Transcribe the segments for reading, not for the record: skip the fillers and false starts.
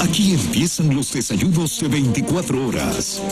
Aquí empiezan los desayunos de 24 horas.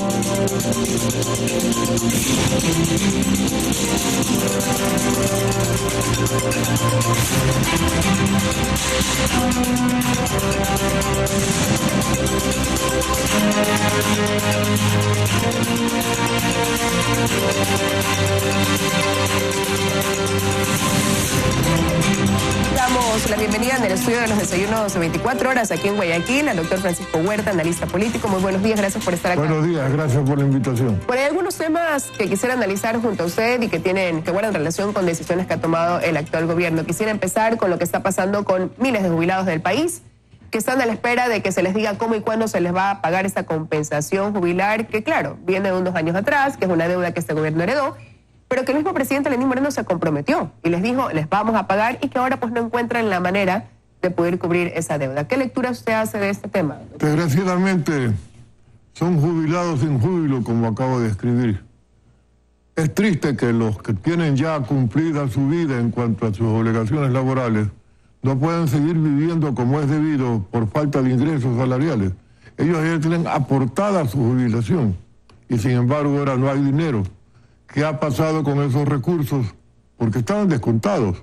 Damos la bienvenida en el estudio de los desayunos de 24 horas aquí en Guayaquil al doctor Francisco Huerta, analista político. Muy buenos días, gracias por estar acá. Buenos días, gracias por la invitación. Bueno, hay algunos temas que quisiera analizar junto a usted y que guardan relación con decisiones que ha tomado el actual gobierno. Quisiera empezar con lo que está pasando con miles de jubilados del país que están a la espera de que se les diga cómo y cuándo se les va a pagar esta compensación jubilar, que claro, viene de unos años atrás, que es una deuda que este gobierno heredó, pero que el mismo presidente Lenín Moreno se comprometió y les dijo, les vamos a pagar, y que ahora pues no encuentran la manera de poder cubrir esa deuda. ¿Qué lectura usted hace de este tema? Desgraciadamente, son jubilados sin júbilo, como acabo de escribir. Es triste que los que tienen ya cumplida su vida en cuanto a sus obligaciones laborales no puedan seguir viviendo como es debido por falta de ingresos salariales. Ellos ya tienen aportada su jubilación y sin embargo ahora no hay dinero. ¿Qué ha pasado con esos recursos? Porque estaban descontados.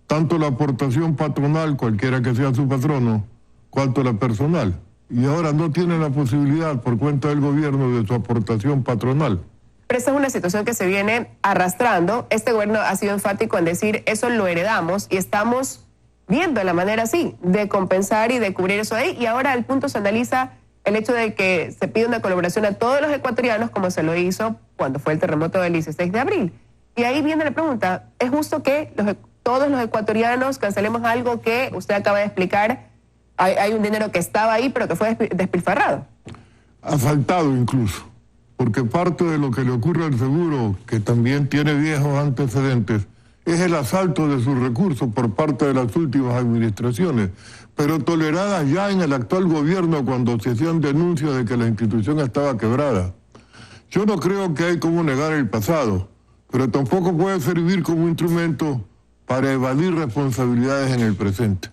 Tanto la aportación patronal, cualquiera que sea su patrono, cuanto la personal. Y ahora no tienen la posibilidad, por cuenta del gobierno, de su aportación patronal. Pero esta es una situación que se viene arrastrando. Este gobierno ha sido enfático en decir, eso lo heredamos y estamos viendo la manera así de compensar y de cubrir eso ahí. Y ahora al punto se analiza el hecho de que se pide una colaboración a todos los ecuatorianos, como se lo hizo cuando fue el terremoto del 16 de abril. Y ahí viene la pregunta, ¿es justo que todos los ecuatorianos cancelemos algo que usted acaba de explicar? Hay un dinero que estaba ahí, pero que fue despilfarrado. Asaltado incluso, porque parte de lo que le ocurre al seguro, que también tiene viejos antecedentes, es el asalto de sus recursos por parte de las últimas administraciones, pero toleradas ya en el actual gobierno cuando se hacían denuncias de que la institución estaba quebrada. Yo no creo que hay cómo negar el pasado, pero tampoco puede servir como instrumento para evadir responsabilidades en el presente.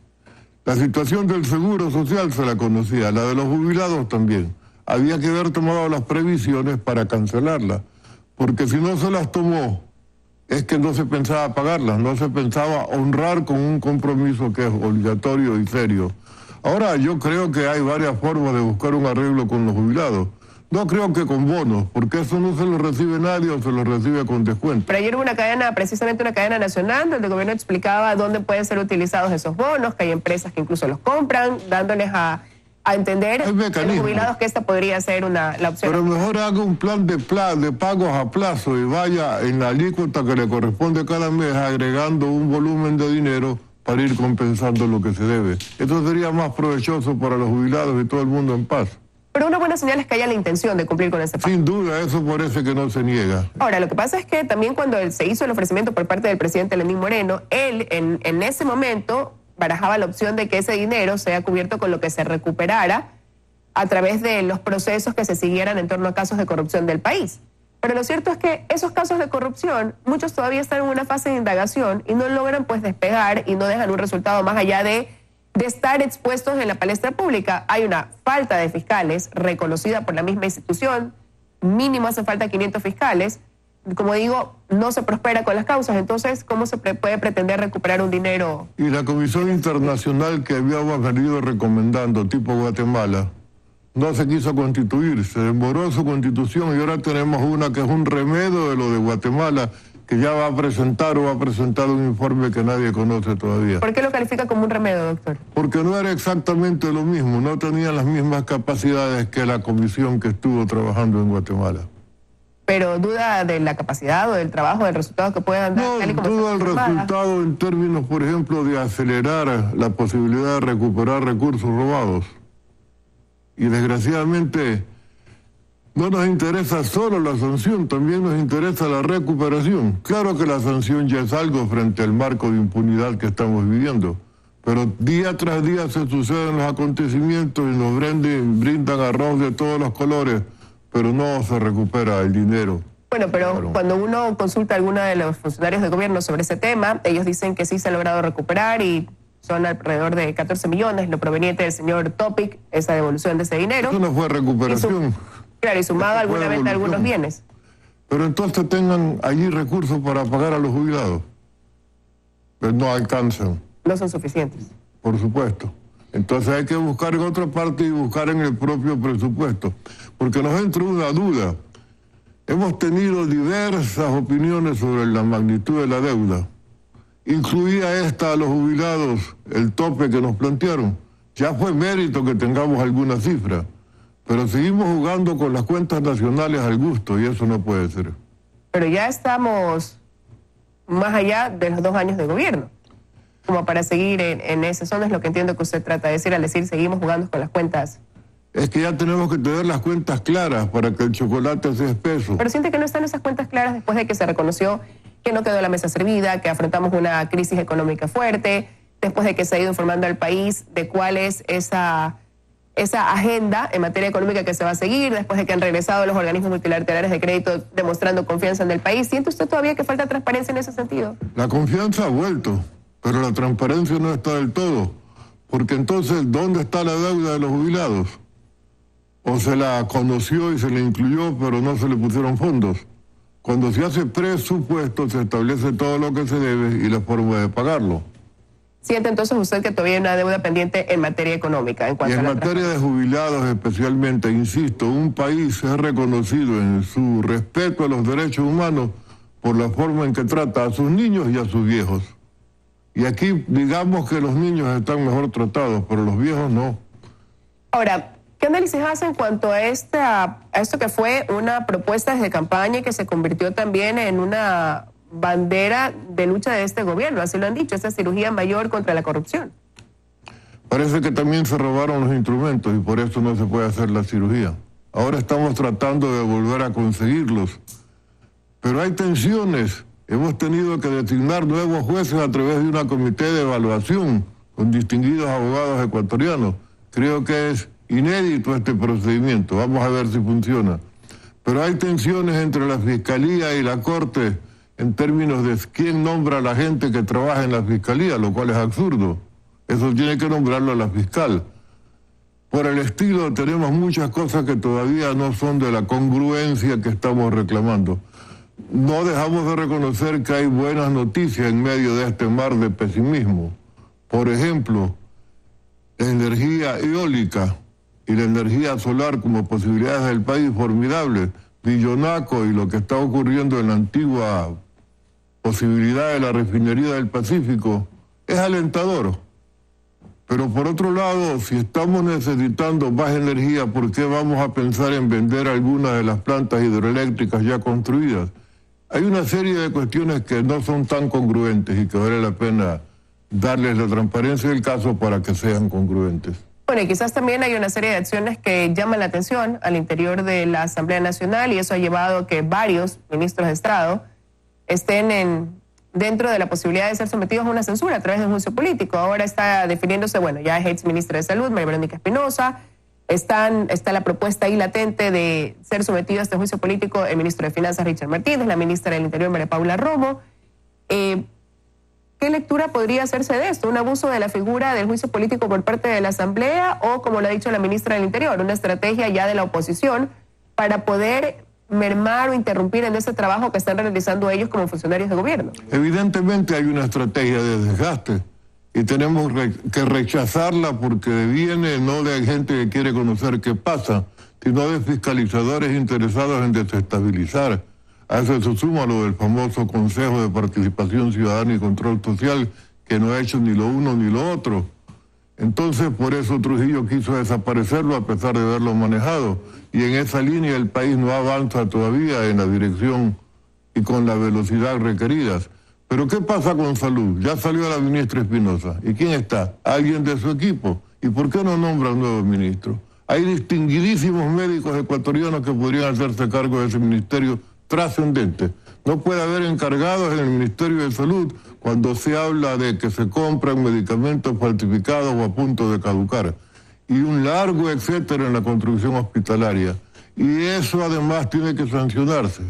La situación del seguro social se la conocía, la de los jubilados también. Había que haber tomado las previsiones para cancelarla, porque si no se las tomó, es que no se pensaba pagarlas, no se pensaba honrar con un compromiso que es obligatorio y serio. Ahora yo creo que hay varias formas de buscar un arreglo con los jubilados. No creo que con bonos, porque eso no se lo recibe nadie o se lo recibe con descuento. Pero ayer hubo una cadena, precisamente una cadena nacional, donde el gobierno explicaba dónde pueden ser utilizados esos bonos, que hay empresas que incluso los compran, dándoles a entender a los jubilados que esta podría ser la opción. Pero mejor haga un plan de pagos a plazo y vaya en la alícuota que le corresponde cada mes agregando un volumen de dinero para ir compensando lo que se debe. Esto sería más provechoso para los jubilados y todo el mundo en paz. Pero una buena señal es que haya la intención de cumplir con ese pacto. Sin duda, eso parece que no se niega. Ahora, lo que pasa es que también cuando se hizo el ofrecimiento por parte del presidente Lenín Moreno, él en ese momento barajaba la opción de que ese dinero sea cubierto con lo que se recuperara a través de los procesos que se siguieran en torno a casos de corrupción del país. Pero lo cierto es que esos casos de corrupción, muchos todavía están en una fase de indagación y no logran pues despegar y no dejan un resultado más allá de estar expuestos en la palestra pública. Hay una falta de fiscales reconocida por la misma institución, mínimo hace falta 500 fiscales. Como digo, no se prospera con las causas, entonces, ¿cómo se puede pretender recuperar un dinero? Y la Comisión Internacional que habíamos venido recomendando, tipo Guatemala, no se quiso constituir, se demoró su constitución y ahora tenemos una que es un remedio de lo de Guatemala, que ya va a presentar o va a presentar un informe que nadie conoce todavía. ¿Por qué lo califica como un remedio, doctor? Porque no era exactamente lo mismo, no tenía las mismas capacidades que la comisión que estuvo trabajando en Guatemala. Pero duda de la capacidad o del trabajo, del resultado que puedan dar. No, duda del resultado en términos, por ejemplo, de acelerar la posibilidad de recuperar recursos robados. Y desgraciadamente no nos interesa solo la sanción, también nos interesa la recuperación. Claro que la sanción ya es algo frente al marco de impunidad que estamos viviendo, pero día tras día se suceden los acontecimientos y nos brindan arroz de todos los colores, pero no se recupera el dinero Bueno, pero Claro. cuando uno consulta a alguno de los funcionarios de gobierno sobre ese tema, ellos dicen que sí se ha logrado recuperar y son alrededor de 14 millones, lo proveniente del señor Topic, esa devolución de ese dinero. Eso no fue recuperación. Claro, y sumado a Eso fue alguna venta de devolución. algunos bienes. Pero entonces tengan allí recursos para pagar a los jubilados. Pues no alcanzan, No son suficientes. por supuesto. Entonces hay que buscar en otra parte y buscar en el propio presupuesto. Porque nos entra una duda. Hemos tenido diversas opiniones sobre la magnitud de la deuda. ¿Incluía esta a los jubilados el tope que nos plantearon? Ya fue mérito que tengamos alguna cifra, pero seguimos jugando con las cuentas nacionales al gusto y eso no puede ser. Pero ya estamos más allá de los 2 años de gobierno, como para seguir en ese. Eso no es lo que entiendo que usted trata de decir al decir seguimos jugando con las cuentas. Es que ya tenemos que tener las cuentas claras para que el chocolate sea espeso. Pero siente que no están esas cuentas claras después de que se reconoció que no quedó la mesa servida, que afrontamos una crisis económica fuerte, después de que se ha ido informando al país de cuál es esa agenda en materia económica que se va a seguir, después de que han regresado los organismos multilaterales de crédito demostrando confianza en el país. ¿Siente usted todavía que falta transparencia en ese sentido? La confianza ha vuelto, pero la transparencia no está del todo. Porque entonces, ¿dónde está la deuda de los jubilados? O se la conoció y se la incluyó, pero no se le pusieron fondos. Cuando se hace presupuesto, se establece todo lo que se debe y la forma de pagarlo. ¿Siente entonces usted que todavía hay una deuda pendiente en materia económica? En Y cuanto en a la materia de jubilados especialmente, insisto, un país es reconocido en su respeto a los derechos humanos por la forma en que trata a sus niños y a sus viejos. Y aquí digamos que los niños están mejor tratados, pero los viejos no. Ahora, ¿qué análisis hace en cuanto a esto que fue una propuesta desde campaña y que se convirtió también en una bandera de lucha de este gobierno? Así lo han dicho, esta cirugía mayor contra la corrupción. Parece que también se robaron los instrumentos y por eso no se puede hacer la cirugía. Ahora estamos tratando de volver a conseguirlos. Pero hay tensiones. Hemos tenido que designar nuevos jueces a través de una comité de evaluación con distinguidos abogados ecuatorianos. Creo que es inédito este procedimiento. Vamos a ver si funciona. Pero hay tensiones entre la Fiscalía y la Corte en términos de quién nombra a la gente que trabaja en la Fiscalía, lo cual es absurdo. Eso tiene que nombrarlo a la fiscal. Por el estilo, tenemos muchas cosas que todavía no son de la congruencia que estamos reclamando. No dejamos de reconocer que hay buenas noticias en medio de este mar de pesimismo. Por ejemplo, la energía eólica y la energía solar como posibilidades del país formidables. Villonaco y lo que está ocurriendo en la antigua posibilidad de la refinería del Pacífico es alentador. Pero por otro lado, si estamos necesitando más energía, ¿por qué vamos a pensar en vender algunas de las plantas hidroeléctricas ya construidas? Hay una serie de cuestiones que no son tan congruentes y que vale la pena darles la transparencia del caso para que sean congruentes. Bueno, y quizás también hay una serie de acciones que llaman la atención al interior de la Asamblea Nacional y eso ha llevado a que varios ministros de Estado estén dentro de la posibilidad de ser sometidos a una censura a través de un juicio político. Ahora está definiéndose, bueno, ya es ex ministra de Salud, María Verónica Espinosa, está la propuesta ahí latente de ser sometido a este juicio político el ministro de Finanzas, Richard Martínez, la ministra del Interior, María Paula Romo. ¿Qué lectura podría hacerse de esto? ¿Un abuso de la figura del juicio político por parte de la Asamblea o, como lo ha dicho la ministra del Interior, una estrategia ya de la oposición para poder mermar o interrumpir en ese trabajo que están realizando ellos como funcionarios de gobierno? Evidentemente hay una estrategia de desgaste y tenemos que rechazarla porque viene no de gente que quiere conocer qué pasa, sino de fiscalizadores interesados en desestabilizar. A eso se suma lo del famoso Consejo de Participación Ciudadana y Control Social, que no ha hecho ni lo uno ni lo otro. Entonces, por eso Trujillo quiso desaparecerlo a pesar de haberlo manejado. Y en esa línea el país no avanza todavía en la dirección y con la velocidad requeridas. Pero ¿qué pasa con salud? Ya salió la ministra Espinosa. ¿Y quién está? Alguien de su equipo. ¿Y por qué no nombra un nuevo ministro? Hay distinguidísimos médicos ecuatorianos que podrían hacerse cargo de ese ministerio trascendente. No puede haber encargados en el Ministerio de Salud cuando se habla de que se compran medicamentos falsificados o a punto de caducar. Y un largo etcétera en la construcción hospitalaria. Y eso además tiene que sancionarse.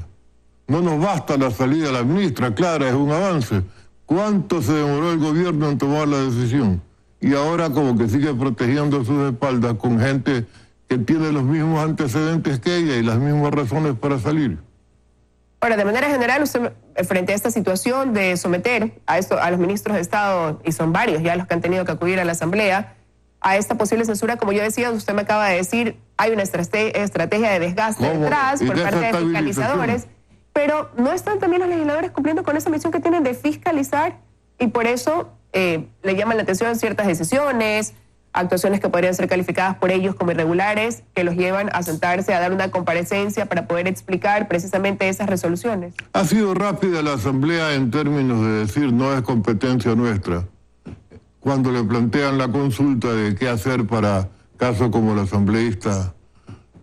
No nos basta la salida de la ministra, Clara, es un avance. ¿Cuánto se demoró el gobierno en tomar la decisión? Y ahora como que sigue protegiendo sus espaldas con gente que tiene los mismos antecedentes que ella y las mismas razones para salir. Ahora, de manera general, usted, frente a esta situación de someter a los ministros de Estado, y son varios ya los que han tenido que acudir a la Asamblea, a esta posible censura, como yo decía, usted me acaba de decir, hay una estrategia de desgaste detrás por parte de fiscalizadores, pero ¿no están también los legisladores cumpliendo con esa misión que tienen de fiscalizar? Y por eso le llaman la atención ciertas decisiones, actuaciones que podrían ser calificadas por ellos como irregulares, que los llevan a sentarse a dar una comparecencia para poder explicar precisamente esas resoluciones. Ha sido rápida la Asamblea en términos de decir no es competencia nuestra. Cuando le plantean la consulta de qué hacer para casos como el asambleísta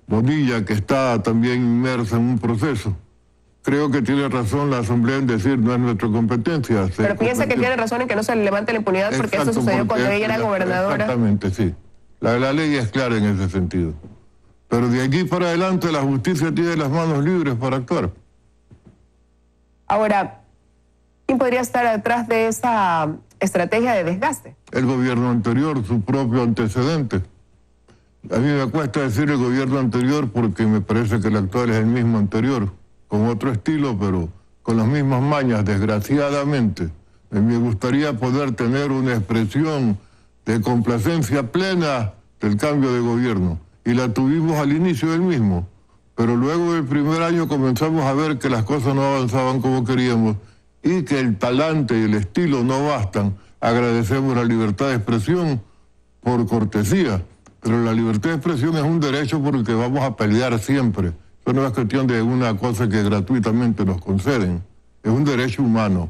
Bonilla, que está también inmersa en un proceso. Creo que tiene razón la Asamblea en decir no es nuestra competencia. Pero piensa que tiene razón en que no se le levante la impunidad porque eso sucedió cuando ella era gobernadora. Exactamente, sí. La ley es clara en ese sentido. Pero de aquí para adelante la justicia tiene las manos libres para actuar. Ahora, ¿quién podría estar detrás de esa estrategia de desgaste? El gobierno anterior, su propio antecedente. A mí me cuesta decir el gobierno anterior porque me parece que el actual es el mismo anterior, con otro estilo, pero con las mismas mañas, desgraciadamente. Me gustaría poder tener una expresión de complacencia plena del cambio de gobierno, y la tuvimos al inicio del mismo, pero luego del primer año comenzamos a ver que las cosas no avanzaban como queríamos y que el talante y el estilo no bastan. Agradecemos la libertad de expresión por cortesía, pero la libertad de expresión es un derecho por el que vamos a pelear siempre. Eso no es cuestión de una cosa que gratuitamente nos conceden, es un derecho humano.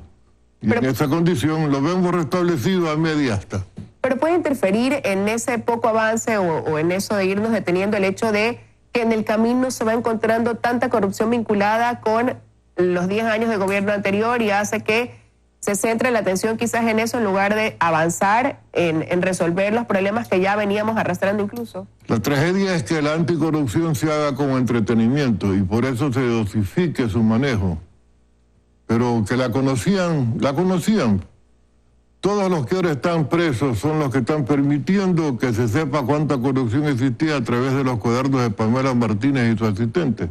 Y en esa condición lo vemos restablecido a media asta. Pero puede interferir en ese poco avance o en eso de irnos deteniendo el hecho de que en el camino se va encontrando tanta corrupción vinculada con los 10 años de gobierno anterior y hace que se centre la atención quizás en eso en lugar de avanzar en resolver los problemas que ya veníamos arrastrando incluso. La tragedia es que la anticorrupción se haga como entretenimiento y por eso se dosifique su manejo. Pero que la conocían. Todos los que ahora están presos son los que están permitiendo que se sepa cuánta corrupción existía a través de los cuadernos de Pamela Martínez y su asistente.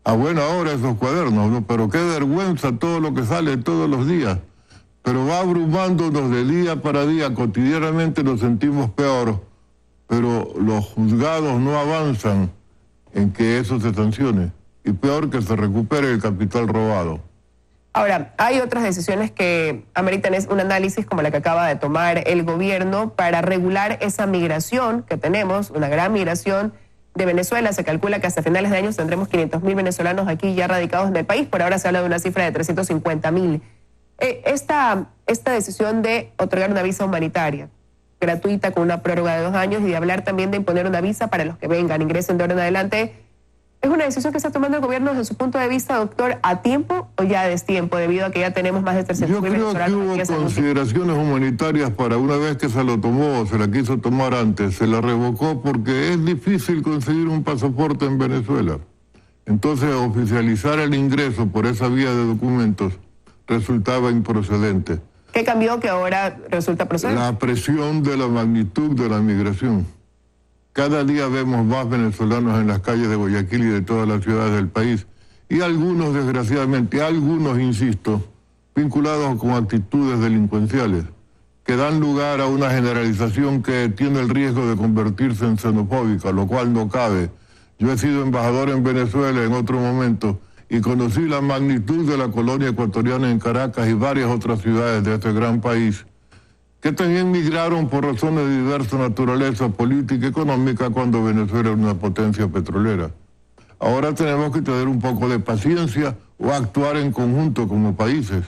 A buena hora esos cuadernos, ¿no? Pero qué vergüenza todo lo que sale todos los días. Pero va abrumándonos de día para día, cotidianamente nos sentimos peor, pero los juzgados no avanzan en que eso se sancione, y peor que se recupere el capital robado. Ahora, hay otras decisiones que ameritan un análisis como la que acaba de tomar el gobierno para regular esa migración que tenemos, una gran migración de Venezuela. Se calcula que hasta finales de año tendremos 500,000 venezolanos aquí ya radicados en el país. Por ahora se habla de una cifra de 350,000. Esta decisión de otorgar una visa humanitaria gratuita con una prórroga de 2 años y de hablar también de imponer una visa para los que vengan, ingresen de ahora en adelante, ¿es una decisión que está tomando el gobierno desde su punto de vista, doctor, a tiempo o ya a destiempo, debido a que ya tenemos más de 300,000 venezolanos? Yo creo que hubo consideraciones humanitarias para una vez que se lo tomó, se la quiso tomar antes, se la revocó porque es difícil conseguir un pasaporte en Venezuela. Entonces, oficializar el ingreso por esa vía de documentos resultaba improcedente. ¿Qué cambió que ahora resulta procedente? La presión de la magnitud de la migración. Cada día vemos más venezolanos en las calles de Guayaquil y de todas las ciudades del país. Y algunos, desgraciadamente, insisto, vinculados con actitudes delincuenciales, que dan lugar a una generalización que tiene el riesgo de convertirse en xenofóbica, lo cual no cabe. Yo he sido embajador en Venezuela en otro momento y conocí la magnitud de la colonia ecuatoriana en Caracas y varias otras ciudades de este gran país, que también migraron por razones de diversa naturaleza política y económica cuando Venezuela era una potencia petrolera. Ahora tenemos que tener un poco de paciencia o actuar en conjunto como países.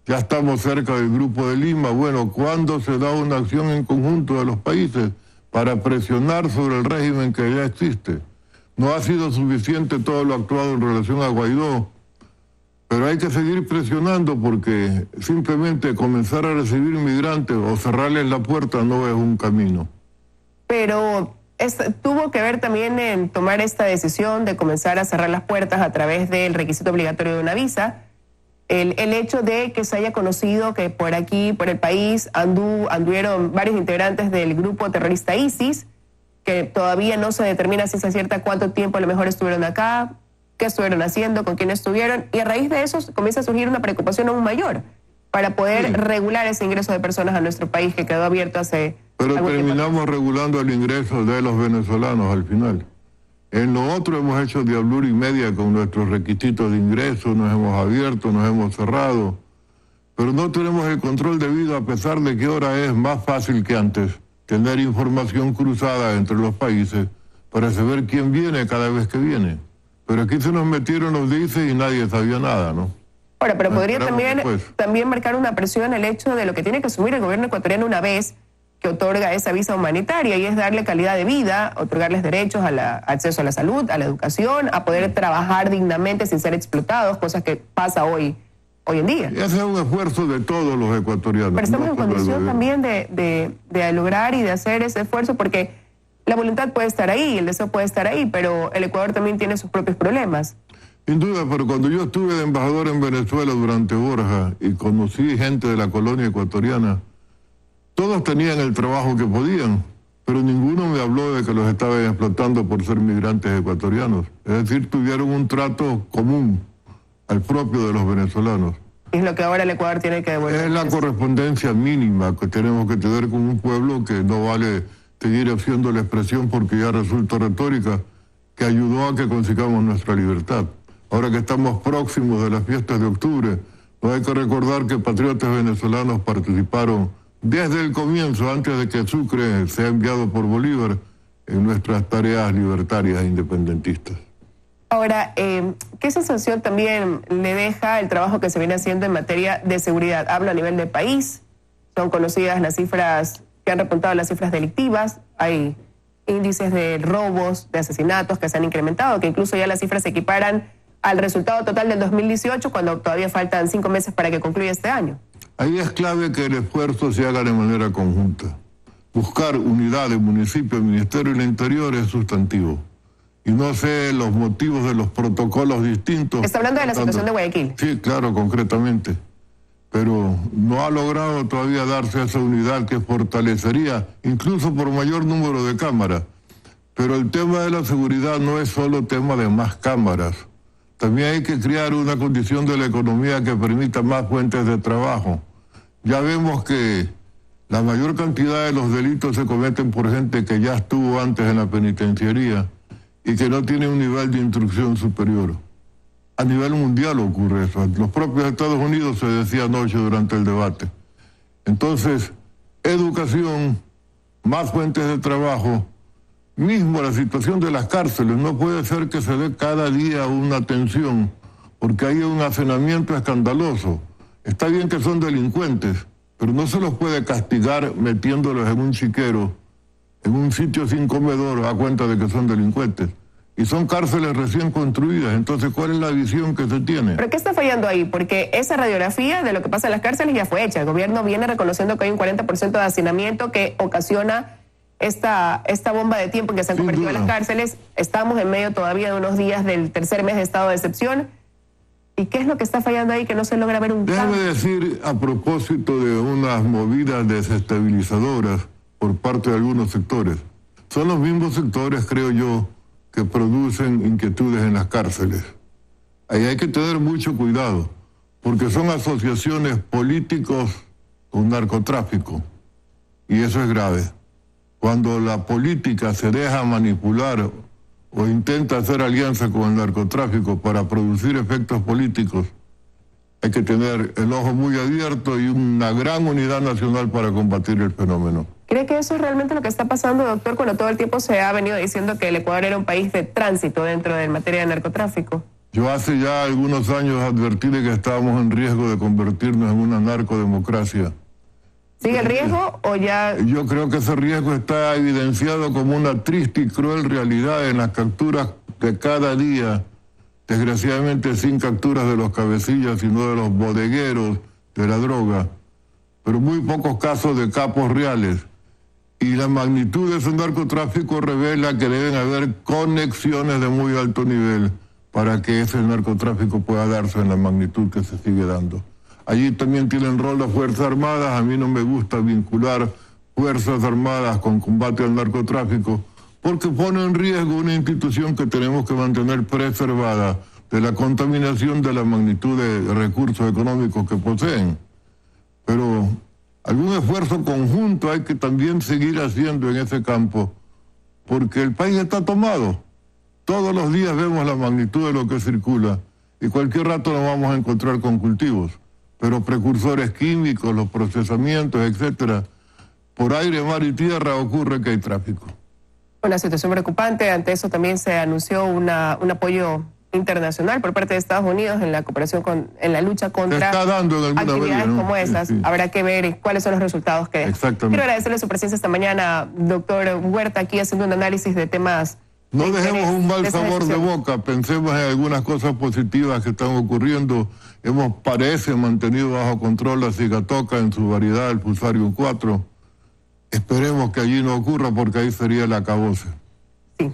Ya estamos cerca del Grupo de Lima. Bueno, ¿cuándo se da una acción en conjunto de los países para presionar sobre el régimen que ya existe? No ha sido suficiente todo lo actuado en relación a Guaidó, pero hay que seguir presionando porque simplemente comenzar a recibir inmigrantes o cerrarles la puerta no es un camino. Pero tuvo que ver también en tomar esta decisión de comenzar a cerrar las puertas a través del requisito obligatorio de una visa. El hecho de que se haya conocido que por aquí, por el país, anduvieron varios integrantes del grupo terrorista ISIS, que todavía no se determina si es cierta cuánto tiempo a lo mejor estuvieron acá, qué estuvieron haciendo, con quién estuvieron, y a raíz de eso comienza a surgir una preocupación aún mayor para poder regular ese ingreso de personas a nuestro país que quedó abierto hace Pero algún tiempo. terminamos regulando el ingreso de los venezolanos al final. En lo otro hemos hecho diablura y media con nuestros requisitos de ingreso, nos hemos abierto, nos hemos cerrado, pero no tenemos el control debido, a pesar de que ahora es más fácil que antes tener información cruzada entre los países para saber quién viene cada vez que viene. Pero aquí se nos metieron los dices y nadie sabía nada, ¿no? Ahora, pero podría Esperamos también marcar una presión el hecho de lo que tiene que asumir el gobierno ecuatoriano una vez que otorga esa visa humanitaria, y es darle calidad de vida, otorgarles derechos al acceso a la salud, a la educación, a poder trabajar dignamente sin ser explotados, cosas que pasa hoy en día. Ese es un esfuerzo de todos los ecuatorianos. Pero estamos no en solo condición del también de lograr y de hacer ese esfuerzo, porque la voluntad puede estar ahí, el deseo puede estar ahí, pero el Ecuador también tiene sus propios problemas. Sin duda, pero cuando yo estuve de embajador en Venezuela durante Borja y conocí gente de la colonia ecuatoriana, todos tenían el trabajo que podían, pero ninguno me habló de que los estaban explotando por ser migrantes ecuatorianos. Es decir, tuvieron un trato común al propio de los venezolanos. Es lo que ahora el Ecuador tiene que devolver. Es la correspondencia mínima que tenemos que tener con un pueblo que no vale seguir haciendo la expresión porque ya resulta retórica, que ayudó a que consigamos nuestra libertad. Ahora que estamos próximos de las fiestas de octubre, no hay que recordar que patriotas venezolanos participaron desde el comienzo, antes de que Sucre sea enviado por Bolívar, en nuestras tareas libertarias e independentistas. Ahora, ¿qué sensación también le deja el trabajo que se viene haciendo en materia de seguridad? Hablo a nivel de país, son conocidas las cifras que han repuntado, las cifras delictivas, hay índices de robos, de asesinatos que se han incrementado, que incluso ya las cifras se equiparan al resultado total del 2018, cuando todavía faltan 5 meses para que concluya este año. Ahí es clave que el esfuerzo se haga de manera conjunta. Buscar unidad de municipio, ministerio y el interior es sustantivo. Y no sé los motivos de los protocolos distintos. Está hablando de la situación de Guayaquil. Sí, claro, concretamente. Pero no ha logrado todavía darse esa unidad que fortalecería, incluso por mayor número de cámaras. Pero el tema de la seguridad no es solo tema de más cámaras. También hay que crear una condición de la economía que permita más fuentes de trabajo. Ya vemos que la mayor cantidad de los delitos se cometen por gente que ya estuvo antes en la penitenciaría y que no tiene un nivel de instrucción superior. A nivel mundial ocurre eso. En los propios Estados Unidos se decía anoche durante el debate. Entonces, educación, más fuentes de trabajo, mismo la situación de las cárceles. No puede ser que se dé cada día una tensión, porque hay un hacinamiento escandaloso. Está bien que son delincuentes, pero no se los puede castigar metiéndolos en un chiquero, en un sitio sin comedor, a cuenta de que son delincuentes. Y son cárceles recién construidas. Entonces, ¿cuál es la visión que se tiene? ¿Pero qué está fallando ahí? Porque esa radiografía de lo que pasa en las cárceles ya fue hecha. El gobierno viene reconociendo que hay un 40% de hacinamiento que ocasiona esta bomba de tiempo en que se han convertido en las cárceles. Estamos en medio todavía de unos días del tercer mes de estado de excepción. ¿Y qué es lo que está fallando ahí que no se logra ver un cambio? Déjame decir, a propósito de unas movidas desestabilizadoras por parte de algunos sectores, son los mismos sectores, creo yo, que producen inquietudes en las cárceles. Ahí hay que tener mucho cuidado, porque son asociaciones políticos con narcotráfico, y eso es grave. Cuando la política se deja manipular o intenta hacer alianza con el narcotráfico para producir efectos políticos, hay que tener el ojo muy abierto y una gran unidad nacional para combatir el fenómeno. ¿Cree que eso es realmente lo que está pasando, doctor, cuando todo el tiempo se ha venido diciendo que el Ecuador era un país de tránsito dentro de materia de narcotráfico? Yo hace ya algunos años advertí de que estábamos en riesgo de convertirnos en una narcodemocracia. ¿Sigue el riesgo o ya...? Yo creo que ese riesgo está evidenciado como una triste y cruel realidad en las capturas de cada día. Desgraciadamente sin capturas de los cabecillas, sino de los bodegueros de la droga. Pero muy pocos casos de capos reales. Y la magnitud de ese narcotráfico revela que deben haber conexiones de muy alto nivel para que ese narcotráfico pueda darse en la magnitud que se sigue dando. Allí también tienen rol las Fuerzas Armadas. A mí no me gusta vincular Fuerzas Armadas con combate al narcotráfico porque pone en riesgo una institución que tenemos que mantener preservada de la contaminación de la magnitud de recursos económicos que poseen. Pero algún esfuerzo conjunto hay que también seguir haciendo en ese campo, porque el país está tomado. Todos los días vemos la magnitud de lo que circula y cualquier rato nos vamos a encontrar con cultivos, pero precursores químicos, los procesamientos, etcétera, por aire, mar y tierra ocurre que hay tráfico. Una situación preocupante. Ante eso también se anunció un apoyo internacional por parte de Estados Unidos en la cooperación en la lucha contra está dando en actividades medida, ¿no? como esas. Sí. Habrá que ver cuáles son los resultados que dejan. Exactamente. Quiero agradecerle su presencia esta mañana, doctor Huerta, aquí haciendo un análisis de temas. No dejemos un mal sabor de boca, pensemos en algunas cosas positivas que están ocurriendo. Hemos, parece, mantenido bajo control la cigatoca en su variedad, el Fusarium 4. Esperemos que allí no ocurra porque ahí sería el acabose. Sí,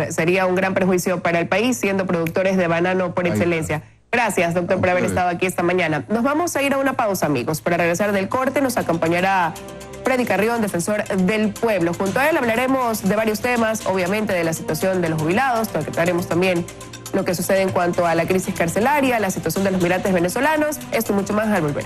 sería un gran perjuicio para el país, siendo productores de banano por excelencia. Gracias, doctor, por haber estado aquí esta mañana. Nos vamos a ir a una pausa, amigos. Para regresar del corte nos acompañará Freddy Carrión, defensor del pueblo. Junto a él hablaremos de varios temas, obviamente de la situación de los jubilados, trataremos también lo que sucede en cuanto a la crisis carcelaria, la situación de los migrantes venezolanos, esto y mucho más al volver.